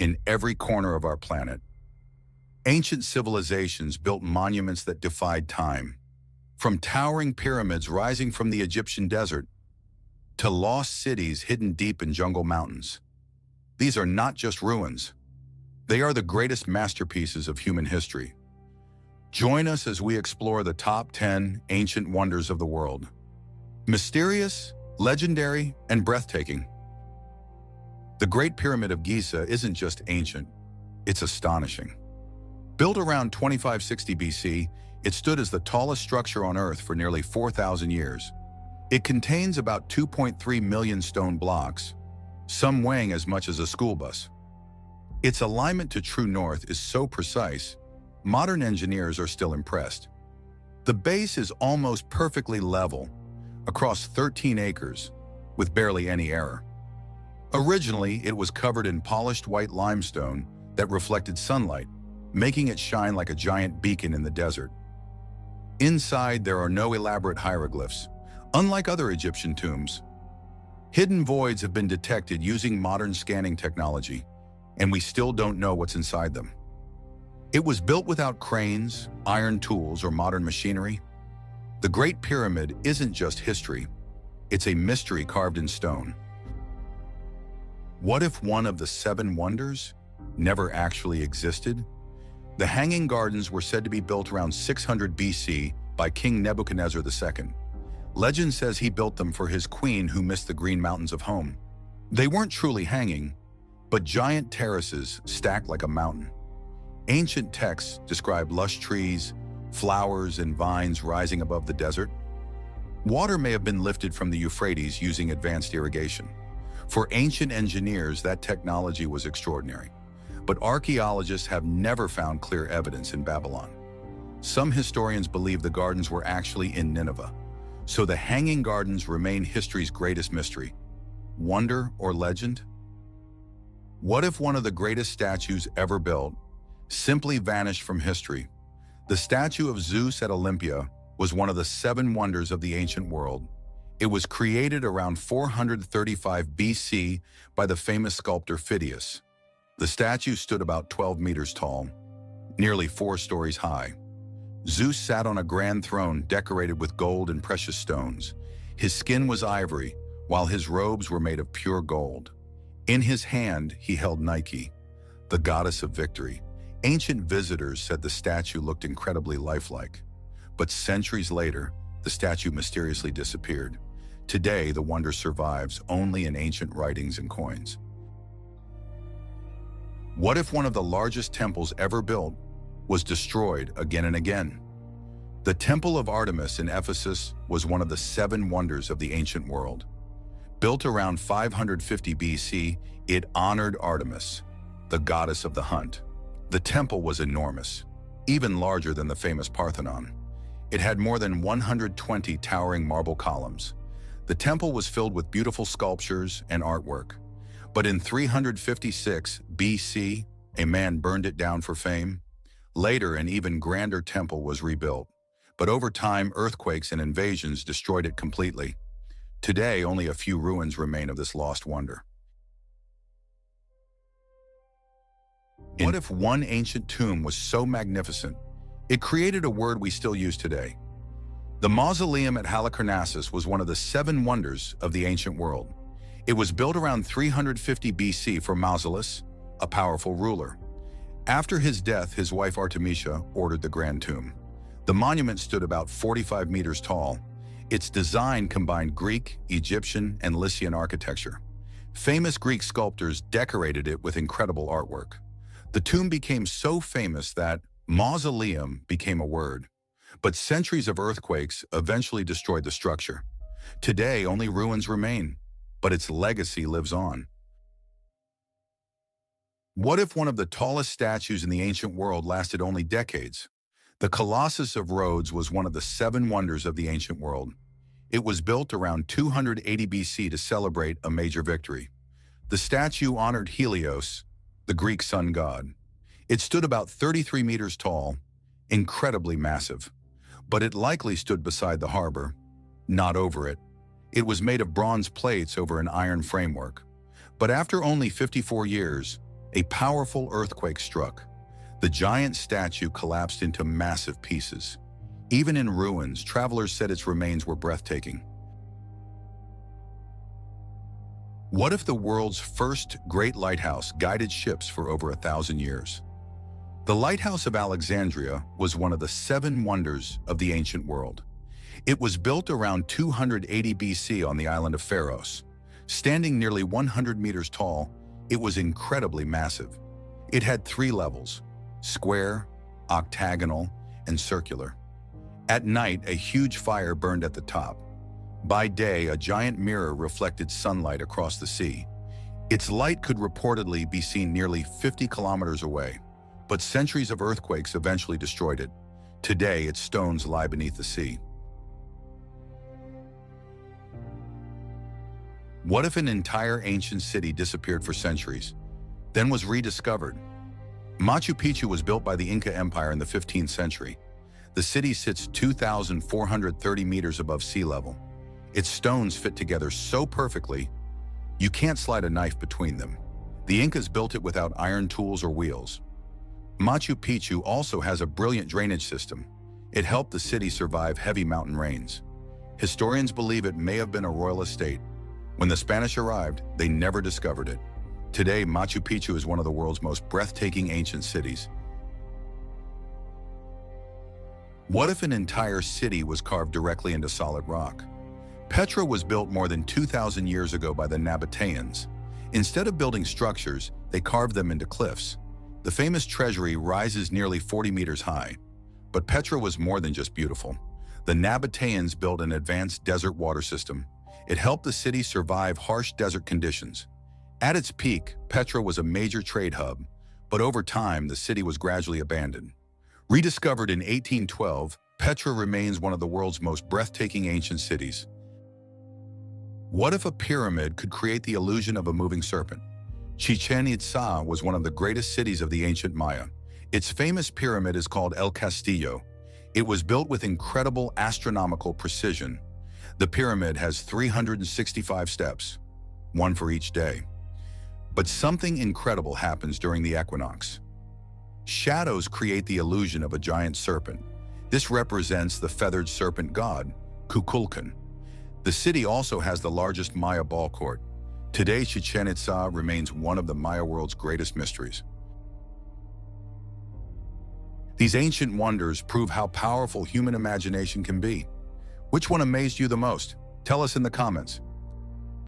in every corner of our planet. Ancient civilizations built monuments that defied time, from towering pyramids rising from the Egyptian desert to lost cities hidden deep in jungle mountains. These are not just ruins. They are the greatest masterpieces of human history. Join us as we explore the top 10 ancient wonders of the world. Mysterious, legendary, and breathtaking. The Great Pyramid of Giza isn't just ancient, it's astonishing. Built around 2560 BC, it stood as the tallest structure on Earth for nearly 4,000 years. It contains about 2.3 million stone blocks, some weighing as much as a school bus. Its alignment to true north is so precise, modern engineers are still impressed. The base is almost perfectly level, across 13 acres, with barely any error. Originally, it was covered in polished white limestone that reflected sunlight, making it shine like a giant beacon in the desert. Inside, there are no elaborate hieroglyphs, unlike other Egyptian tombs. Hidden voids have been detected using modern scanning technology, and we still don't know what's inside them. It was built without cranes, iron tools, or modern machinery. The Great Pyramid isn't just history, it's a mystery carved in stone. What if one of the 7 wonders never actually existed? The Hanging Gardens were said to be built around 600 BC by King Nebuchadnezzar II. Legend says he built them for his queen who missed the green mountains of home. They weren't truly hanging, but giant terraces stacked like a mountain. Ancient texts describe lush trees, flowers, and vines rising above the desert. Water may have been lifted from the Euphrates using advanced irrigation. For ancient engineers, that technology was extraordinary. But archaeologists have never found clear evidence in Babylon. Some historians believe the gardens were actually in Nineveh. So the Hanging Gardens remain history's greatest mystery. Wonder or legend? What if one of the greatest statues ever built simply vanished from history? The statue of Zeus at Olympia was one of the 7 wonders of the ancient world. It was created around 435 BC by the famous sculptor Phidias. The statue stood about 12 meters tall, nearly 4 stories high. Zeus sat on a grand throne decorated with gold and precious stones. His skin was ivory, while his robes were made of pure gold. In his hand, he held Nike, the goddess of victory. Ancient visitors said the statue looked incredibly lifelike. But centuries later, the statue mysteriously disappeared. Today, the wonder survives only in ancient writings and coins. What if one of the largest temples ever built was destroyed again and again? The Temple of Artemis in Ephesus was one of the 7 wonders of the ancient world. Built around 550 BC, it honored Artemis, the goddess of the hunt. The temple was enormous, even larger than the famous Parthenon. It had more than 120 towering marble columns. The temple was filled with beautiful sculptures and artwork. But in 356 BC, a man burned it down for fame. Later, an even grander temple was rebuilt. But over time, earthquakes and invasions destroyed it completely. Today, only a few ruins remain of this lost wonder. What if one ancient tomb was so magnificent, it created a word we still use today? The mausoleum at Halicarnassus was one of the 7 wonders of the ancient world. It was built around 350 BC for Mausolus, a powerful ruler. After his death, his wife Artemisia ordered the grand tomb. The monument stood about 45 meters tall. Its design combined Greek, Egyptian, and Lycian architecture. Famous Greek sculptors decorated it with incredible artwork. The tomb became so famous that mausoleum became a word. But centuries of earthquakes eventually destroyed the structure. Today, only ruins remain, but its legacy lives on. What if one of the tallest statues in the ancient world lasted only decades? The Colossus of Rhodes was one of the 7 wonders of the ancient world. It was built around 280 BC to celebrate a major victory. The statue honored Helios, the Greek sun god. It stood about 33 meters tall, incredibly massive. But it likely stood beside the harbor, not over it. It was made of bronze plates over an iron framework. But after only 54 years, A powerful earthquake struck. The giant statue collapsed into massive pieces. Even in ruins, travelers said its remains were breathtaking. What if the world's first great lighthouse guided ships for over 1,000 years? The Lighthouse of Alexandria was one of the 7 wonders of the ancient world. It was built around 280 BC on the island of Pharos. Standing nearly 100 meters tall, it was incredibly massive. It had 3 levels: square, octagonal, and circular. At night, a huge fire burned at the top. By day, a giant mirror reflected sunlight across the sea. Its light could reportedly be seen nearly 50 kilometers away, but centuries of earthquakes eventually destroyed it. Today, its stones lie beneath the sea. What if an entire ancient city disappeared for centuries, then was rediscovered? Machu Picchu was built by the Inca Empire in the 15th century. The city sits 2,430 meters above sea level. Its stones fit together so perfectly, you can't slide a knife between them. The Incas built it without iron tools or wheels. Machu Picchu also has a brilliant drainage system. It helped the city survive heavy mountain rains. Historians believe it may have been a royal estate. When the Spanish arrived, they never discovered it. Today, Machu Picchu is one of the world's most breathtaking ancient cities. What if an entire city was carved directly into solid rock? Petra was built more than 2,000 years ago by the Nabateans. Instead of building structures, they carved them into cliffs. The famous treasury rises nearly 40 meters high. But Petra was more than just beautiful. The Nabateans built an advanced desert water system. It helped the city survive harsh desert conditions. At its peak, Petra was a major trade hub, but over time, the city was gradually abandoned. Rediscovered in 1812, Petra remains one of the world's most breathtaking ancient cities. What if a pyramid could create the illusion of a moving serpent? Chichen Itza was one of the greatest cities of the ancient Maya. Its famous pyramid is called El Castillo. It was built with incredible astronomical precision. The pyramid has 365 steps, one for each day. But something incredible happens during the equinox. Shadows create the illusion of a giant serpent. This represents the feathered serpent god, Kukulkan. The city also has the largest Maya ball court. Today, Chichen Itza remains one of the Maya world's greatest mysteries. These ancient wonders prove how powerful human imagination can be. Which one amazed you the most? Tell us in the comments.